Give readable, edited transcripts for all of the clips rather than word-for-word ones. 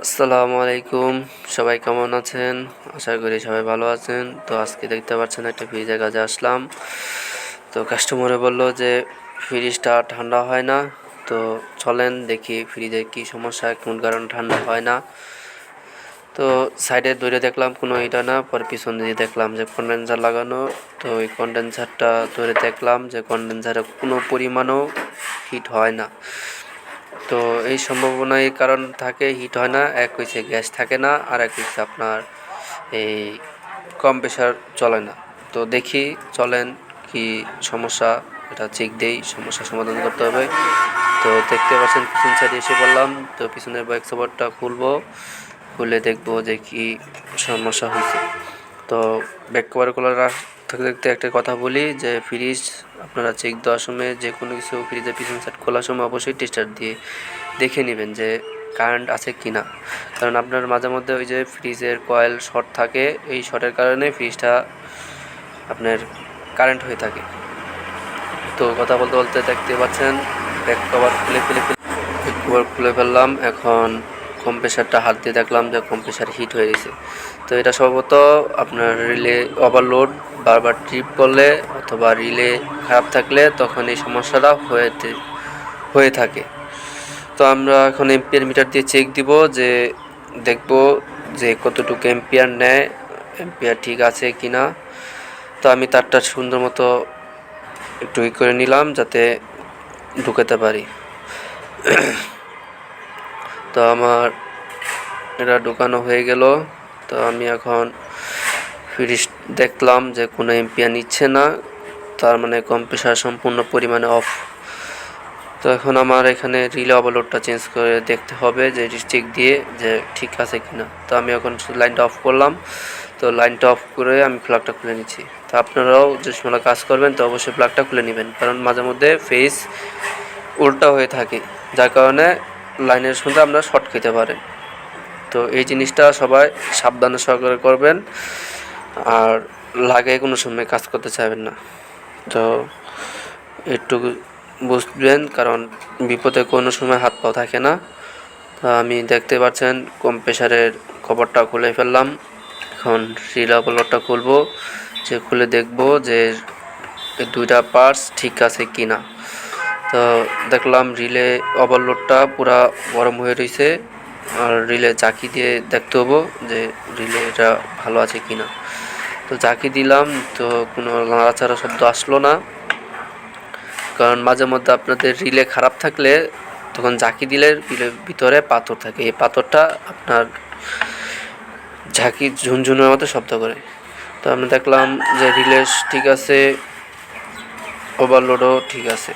আসসালামু আলাইকুম। সবাই কেমন আছেন? আশা করি সবাই ভালো আছেন। তো আজকে দেখতে পাচ্ছেন একটা ফ্রিজের কাজে আসলাম। তো কাস্টমারে বলল যে ফ্রিজটা ঠান্ডা হয় না। তো চলেন দেখি ফ্রিজে কি সমস্যা, কোন কারণে ঠান্ডা হয় না। তো সাইডে ধরে দেখলাম কোনো এটা না, পরে পিছন দিয়ে দেখলাম যে কন্ডেন্সার লাগানো। তো ওই কন্ডেন্সারটা ধরে দেখলাম যে কন্ডেন্সারে কোনো পরিমাণও হিট হয় না। তো এই সম্ভাবনা এই কারণ থাকে হিট হয় না, এক হচ্ছে গ্যাস থাকে না, আর এক হচ্ছে আপনার এই কম্প্রেসার চলে না। তো দেখি চলেন কি সমস্যা, এটা চেক দেই, সমস্যার সমাধান করতে হবে। তো দেখতে পাচ্ছেন পিছন সাইডে এসে বললাম। তো পিছনের ব্যাক কভারটা খুলবো, খুলে দেখবো যে কি সমস্যা হয়েছে। তো ব্যাক কভার খোলা থাকতে থাকতে একটা কথা বলি যে ফ্রিজ আপনারা চেক দেওয়ার সময় যে কোনো কিছু ফ্রিজের পিছন সাইড খোলার সময় অবশ্যই টেস্টার দিয়ে দেখে নেবেন যে কারেন্ট আছে কি না। কারণ আপনার মাঝে মধ্যে ওই যে ফ্রিজের কয়েল শর্ট থাকে, এই শর্টের কারণে ফ্রিজটা আপনার কারেন্ট হয়ে থাকে। তো কথা বলতে বলতে দেখতে পাচ্ছেন ব্যাক কভার খুলে ফেললাম। এখন কম্প্রেসারটা হাত দিয়ে দেখলাম যে কম্প্রেসার হিট হয়ে গেছে। তো এটা সম্ভবত আপনার রিলে ওভারলোড বারবার ট্রিপ করলে অথবা রিলে খারাপ থাকলে তখন এই সমস্যাটা হয়ে থাকে। তো আমরা এখন এম্পিয়ার মিটার দিয়ে চেক দিব, যে দেখব যে কতটুকু এম্পিয়ার নেয়, এম্পিয়ার ঠিক আছে কি না। তো আমি তারটা সুন্দর মতো একটু করে নিলাম যাতে ঢুকাতে পারি। তো আমার এটা ঢুকানো হয়ে গেল। তো আমি এখন ফ্রিজ দেখলাম যে কোনো এম্পিয়ার নিচ্ছে না, তার মানে কম্প্রেসার সম্পূর্ণ পরিমাণে অফ। তো এখন আমার এখানে রিলে ওভারলোডটা চেঞ্জ করে দেখতে হবে যে চেক দিয়ে যে ঠিক আছে কিনা। তো আমি এখন লাইনটা অফ করলাম। তো লাইনটা অফ করে আমি প্লাগটা খুলে নিচ্ছি। তো আপনারাও যে সময় কাজ করবেন তো অবশ্যই প্লাগটা খুলে নেবেন, কারণ মাঝে মধ্যে ফেজ উল্টা হয়ে থাকে, যার কারণে লাইনের সঙ্গে আমরা শর্ট খেতে পারেন। তো এই জিনিসটা সবাই সাবধানে সহকারে করবেন, আর লাগে কোনো সময় কাজ করতে চাইবেন না। তো একটু বুঝবেন, কারণ বিপদে কোনো সময় হাত পাও থাকে না। তা আমি দেখতে পাচ্ছেন কম্প্রেসারের কভারটা খুলে ফেললাম। এখন রিলে ওভারলোডটা খুলবো, যে খুলে দেখব যে দুইটা পার্টস ঠিক আছে কি না। তো দেখলাম রিলে ওভারলোডটা পুরা গরম হয়ে রয়েছে, আর রিলে চাকি দিয়ে দেখতে হবো যে রিলে এটা ভালো আছে কি না। তো চাকি দিলাম, তো কোনো নাড়াচাড়া শব্দ আসলো না, কারণ মাঝে মধ্যে আপনাদের রিলে খারাপ থাকলে তখন ঝাঁকি দিলে রিলের ভিতরে পাথর থাকে, এই পাথরটা আপনার ঝাঁকি ঝুনঝুনের মতো শব্দ করে। তো আমি দেখলাম যে রিলে ঠিক আছে, ওভারলোডও ঠিক আছে।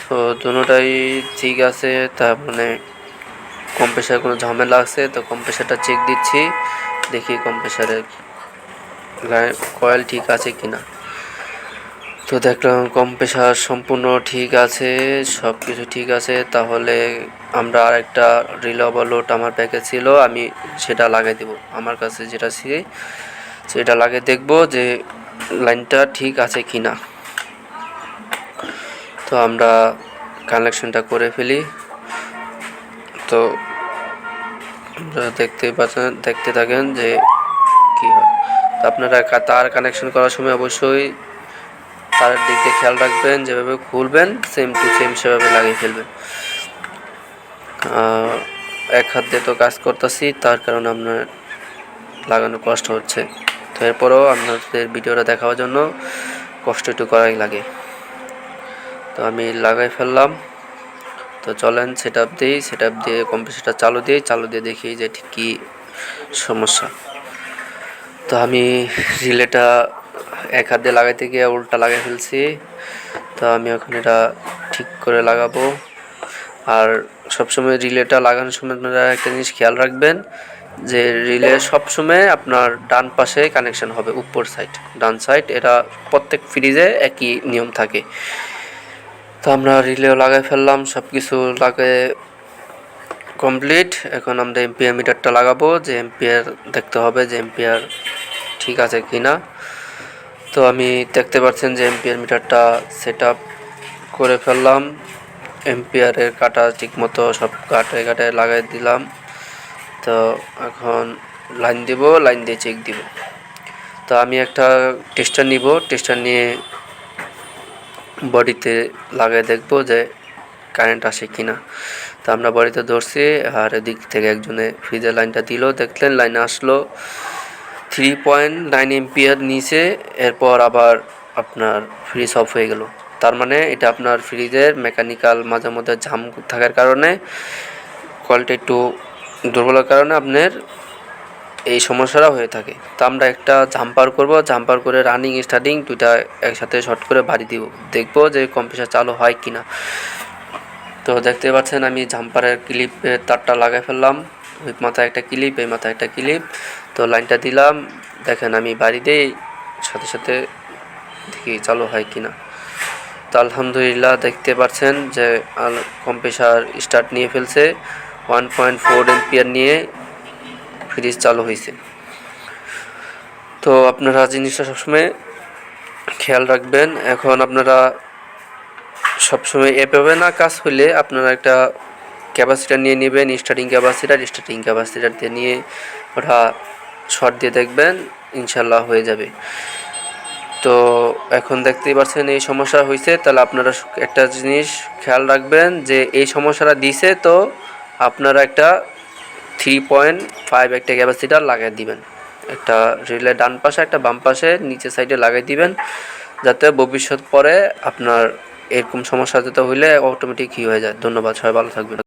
তো দুটোটাই ঠিক আছে, তার মানে কম্প্রেসার কোনো ঝামেলা আছে। তো কম্প্রেসারটা চেক দিচ্ছি, দেখি কম্প্রেসারের কয়েল ঠিক আছে কিনা। তো দেখলাম কম্প্রেসার সম্পূর্ণ ঠিক আছে, সব কিছু ঠিক আছে। তাহলে আমরা আরেকটা রিলে ওভারলোড আমার ব্যাগে ছিল, আমি সেটা লাগাই দেব। আমার কাছে যেটা ছিল সেটা লাগিয়ে দেখব যে লাইনটা ঠিক আছে কি না। তো আমরা কানেকশনটা করে ফেলি। তো আপনারা দেখতে থাকেন যে কী হয়। তো আপনারা তার কানেকশন করার সময় অবশ্যই তার দিক দিয়ে খেয়াল রাখবেন, যেভাবে খুলবেন সেম টু সেম সেভাবে লাগিয়ে ফেলবেন। এক হাত দিয়ে তো কাজ করতেছি, তার কারণে আপনার লাগানো কষ্ট হচ্ছে। তো এরপরেও আপনাদের ভিডিওটা দেখার জন্য কষ্ট একটু করাই লাগে। তো আমি লাগাই ফেললাম। তো চলেন সেট আপ দিয়ে কম্প্রেসারটা চালু দিয়ে দেখি যে ঠিক কী সমস্যা। তো আমি রিলেটা এক হাত দিয়ে লাগাইতে গিয়ে উল্টা লাগাই ফেলছি। তো আমি এখন এটা ঠিক করে লাগাবো। আর সবসময় রিলেটা লাগানোর সময় আপনারা একটা জিনিস খেয়াল রাখবেন যে রিলে সবসময় আপনার ডান পাশে কানেকশন হবে, উপর সাইড ডান সাইড, এটা প্রত্যেক ফ্রিজে একই নিয়ম থাকে। তো আমরা রিলেও লাগাই ফেললাম, সব কিছু লাগিয়ে কমপ্লিট। এখন আমরা এম্পিয়ার মিটারটা লাগাবো, যে এম্পিয়ার দেখতে হবে যে এম্পিয়ার ঠিক আছে কি না। তো আমি দেখতে পাচ্ছেন যে এম্পিয়ার মিটারটা সেট আপ করে ফেললাম, এম্পিয়ারের কাটা ঠিক মতো সব কাটে লাগাই দিলাম। তো এখন লাইন দিব, লাইন দিয়ে চেক দিব। তো আমি একটা টেস্টার নিব, টেস্টার নিয়ে বডিতে লাগিয়ে দেখব যে কারেন্ট আসে কিনা। তো আমরা বডিতে ধরছি, আর এদিক থেকে একজনে ফ্রিজের লাইনটা দিল, দেখলেন লাইন আসলো 3.9 এম্পিয়ার নিচে। এরপর আবার আপনার ফ্রিজ অফ হয়ে গেল। তার মানে এটা আপনার ফ্রিজের মেকানিক্যাল মাঝে মধ্যে জাম থাকার কারণে, কয়েলটা একটু দুর্বলের কারণে আপনার এই সমস্যাটা হয়ে থাকে। তো আমরা একটা জাম্পার করব, জাম্পার করে রানিং স্টার্টিং দুইটা একসাথে শর্ট করে বাড়ি দিব, দেখব যে কম্প্রেসার চালু হয় কিনা। তো দেখতে পাচ্ছেন আমি জাম্পারের ক্লিপের তারটা লাগাই ফেললাম, ওই মাথায় একটা ক্লিপ, এই মাথায় একটা ক্লিপ। তো লাইনটা দিলাম, দেখেন আমি বাড়ি দিই, সাথে সাথে দেখি চালু হয় কিনা। তো আলহামদুলিল্লাহ দেখতে পাচ্ছেন যে কম্প্রেসার স্টার্ট নিয়ে ফেলছে, 1.4 এম্পিয়ার নিয়ে ফ্রিজ চালু হয়েছে। তো আপনারা জিনিসটা সবসময় খেয়াল রাখবেন। এখন আপনারা সবসময় এভাবে না কাজ হলে আপনারা একটা ক্যাপাসিটার নিয়ে নেবেন, স্টার্টিং ক্যাপাসিটার দিয়ে নিয়ে ওটা শর্ট দিয়ে দেখবেন, ইনশাল্লাহ হয়ে যাবে। তো এখন দেখতেই পাচ্ছেন এই সমস্যা হয়েছে, তাহলে আপনারা একটা জিনিস খেয়াল রাখবেন যে এই সমস্যাটা দিছে, তো আপনারা একটা 3.5 একটা ক্যাপাসিটার লাগাই দিবেন, একটা রিলের ডান পাশে একটা বাম পাশে নিচের সাইডে লাগাই দিবেন, যাতে ভবিষ্যৎ পরে আপনার এরকম সমস্যা যাতে হইলে অটোমেটিক হয়ে যায়। ধন্যবাদ, সবাই ভালো থাকবেন।